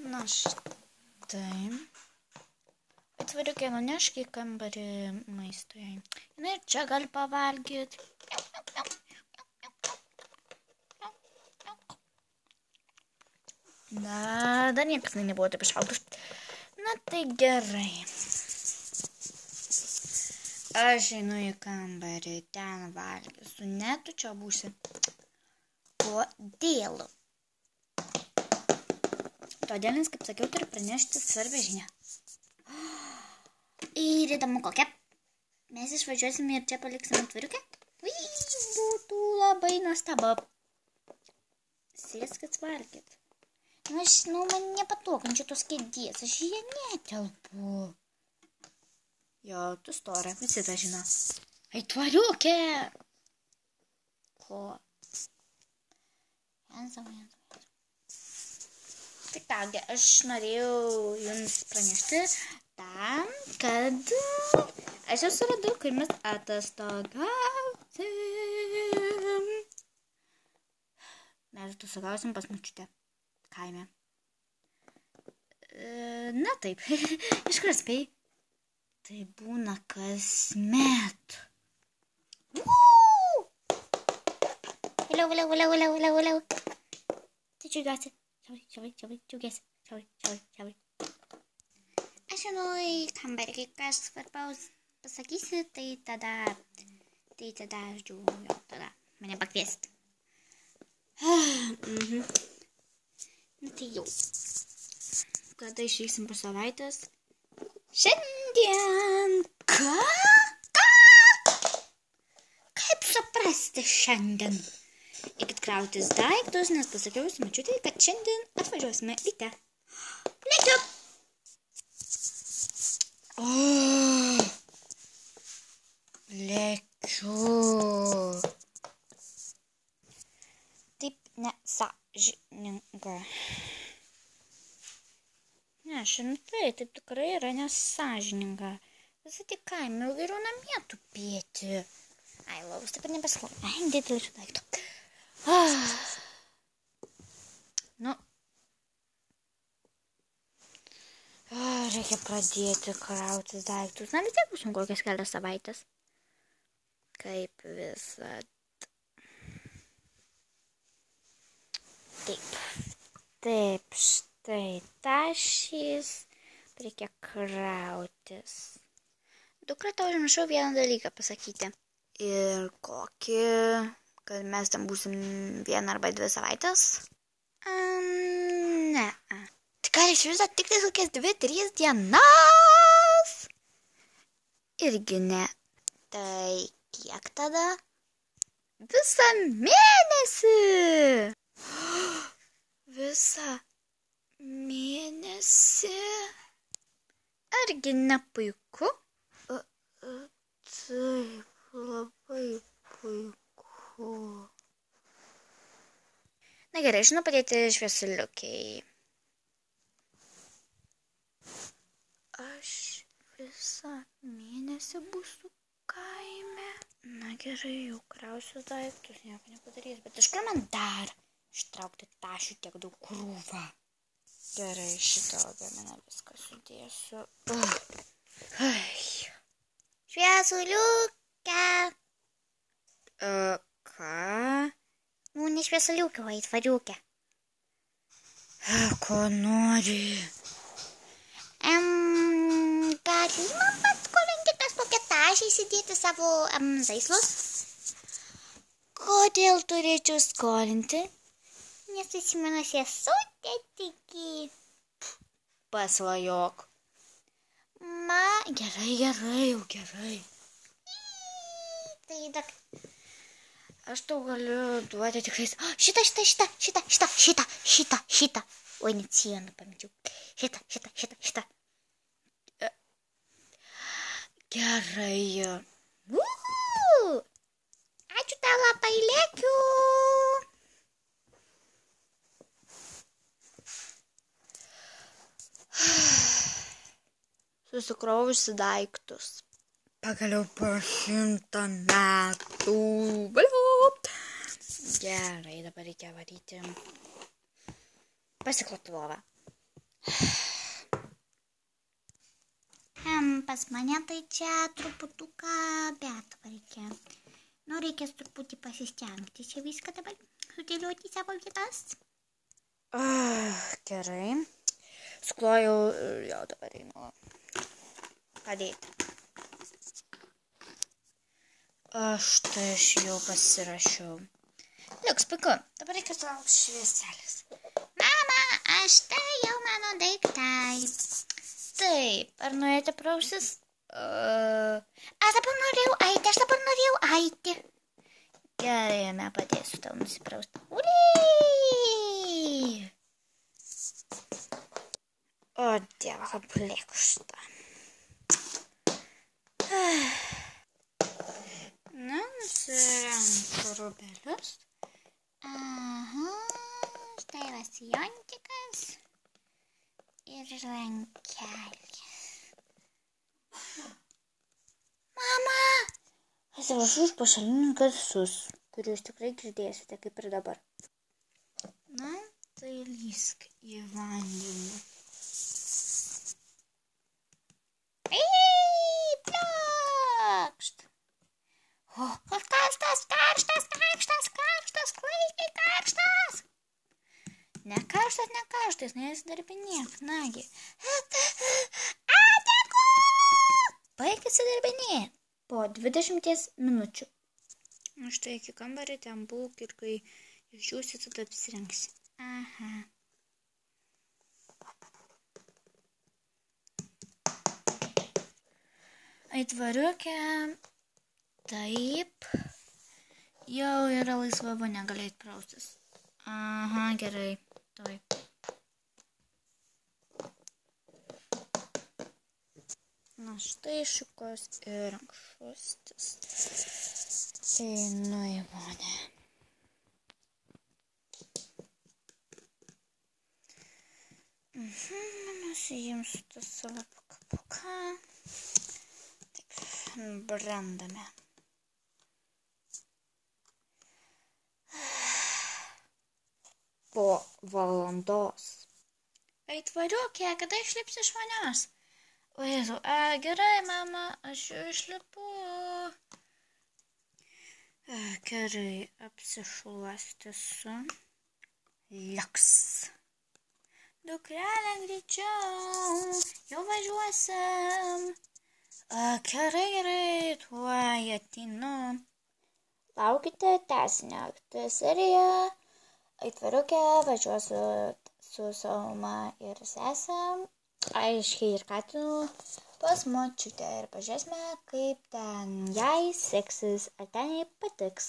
Na štai. Atvariukė, nunešk į kambarį maistui. Na ir čia gali pavalgyti. Na, dar niekas nebuvo taip išaugęs. Na tai gerai. Aš einu į kambarį, ten valgysiu. Ne, tu čia būsi. Kodėl? Todėl, nes, kaip sakiau, turiu pranešti svarbią žinią. Ir įdomu kokia. Mes išvažiuosime ir čia paliksime atvariukę. Būtų labai nuostabu. Sėskit valgyt. Na, aš žinau, man nepatokančių tos kėdės. Aš jie netelpu. Jo, tu stora, visi tą žino. Aitvariukė! Ko? Tai kągi, aš norėjau jums pranešti tam, kad aš jau suradau, kai mes atostogausim. Mes atostogausim pas močiutę kaime. Na taip, iš kur spėjai? Tai būna kasmet. Vėliau. Tai džiaugiuosi. Džiaugiuosi. Aš žinau į kambarį, kai kas svarbaus pasakysi, tai tada aš džiaugiu, tada mane pakviesit. Na tai jau. Kada išvyksim po savaitės? Šiandien. Ką? Kaip suprasti šiandien? Eikit krautis daiktus, nes pasakiau su močiutei, kad šiandien atvažiuosime ryte. Lekiu. Lekiu. Taip nesąžininga. Ne, šimtai, taip tikrai yra nesąžininga. Visą tik kaime, jau geriau namie tupėti. Ai, laus, taip ir nepasilau. Ai, didelį šių daiktų. Nu. Reikia pradėti krautis daiktus. Na, vis tiek būsim kokias kelias savaitės. Kaip visad. Taip, štai tašys. Reikia krautis. Dukra, tau užmiršau vieną dalyką pasakyti. Ir kokį, kad mes ten būsim 1 arba 2 savaitės? Ne. Tai gal iš viso tik kokias 2-3 dienas? Irgi ne. Tai kiek tada? Visą mėnesį! Visą mėnesį? Argi ne puiku? Taip, labai puiku. Na gerai, žinau padėti šviesuliukiai. Aš visą mėnesį būsiu kaime. Na gerai, jau krausiu daiktus, nieko nepadarys. Bet iš kur man dar ištraukti tašių tiek daug krūvą? Gerai, šitą lagaminą viską sudėsiu. Šviesuliukę. Ką? Nu, ne šviesuliukę, o aitvariukę. Ko nori? Gali man paskolinti kažkokią tašę įsidėti savo žaislus? Kodėl turėčiau skolinti? Nes atsimenu sesutę tiki. Pasvajok. Gerai. Tai dar. Aš tau galiu duoti tikrais. Šitą. Oi, net sieną pamečiau. Šitą. Gerai. Ačiū tau labai, lekiu. Susikrovusi daiktus. Pagaliau po 100 metų. Gerai, dabar reikia varyti. Pasikloti lovą. Pas mane tai čia truputuką betvarkė. Nu, reikės truputį pasistengti čia viską dabar sudėlioti į savo vietas. Gerai. Sklojau, jau dabar einu padėti. Štai aš jau pasirašiau. Liuks, puiku. Dabar reikia sulaukti švieselės. Mama, štai jau mano daiktai. Taip, ar norėjote praustis? Aš dabar norėjau eiti. Gerai, jame padėsiu tau nusiprausti. Uliai! O, Dieve, kaip plėkšta. Na, nusirenku rūbelius. Aha, štai va sijontikas. Ir rankelės. Mama! Atsiprašau už pašalinius garsus, kuriuos tikrai girdėsite, kaip ir dabar. Na, tai lysk į vandenį. Pliokšt! O, karštas, klaikiai karštas! Ne karštas, nesidarbinėk, nagi. Ateko! Baik įsidarbinėti po 20 minučių. Štai iki kambarį ten būk ir kai išdžiūsi, tada apsirengsi. Aha. Aitvariukė. Taip. Jau yra laisva vonė, galėjai praustis. Aha, gerai. Taip. Na štai šukos ir rankšluostis. Einu į vonę. Nusiimsiu tą savo pakapuką. Taip, brandame. Po valandos. Aitvariukė, kada išlipsi iš manęs? O Jėzau, gerai, mama, aš jau išlipu. Gerai, apsišluostysiu. Liuks. Dukrelė, greičiau, jau važiuosim. Gerai, tuoj ateinu. Laukite tęsinio seriją. Aitvariukė važiuosiu su savo mama ir sesėm. Aiškiai ir katinu pas močiutę ir pažiūrėsime, kaip ten jai seksis, ar ten jai patiks.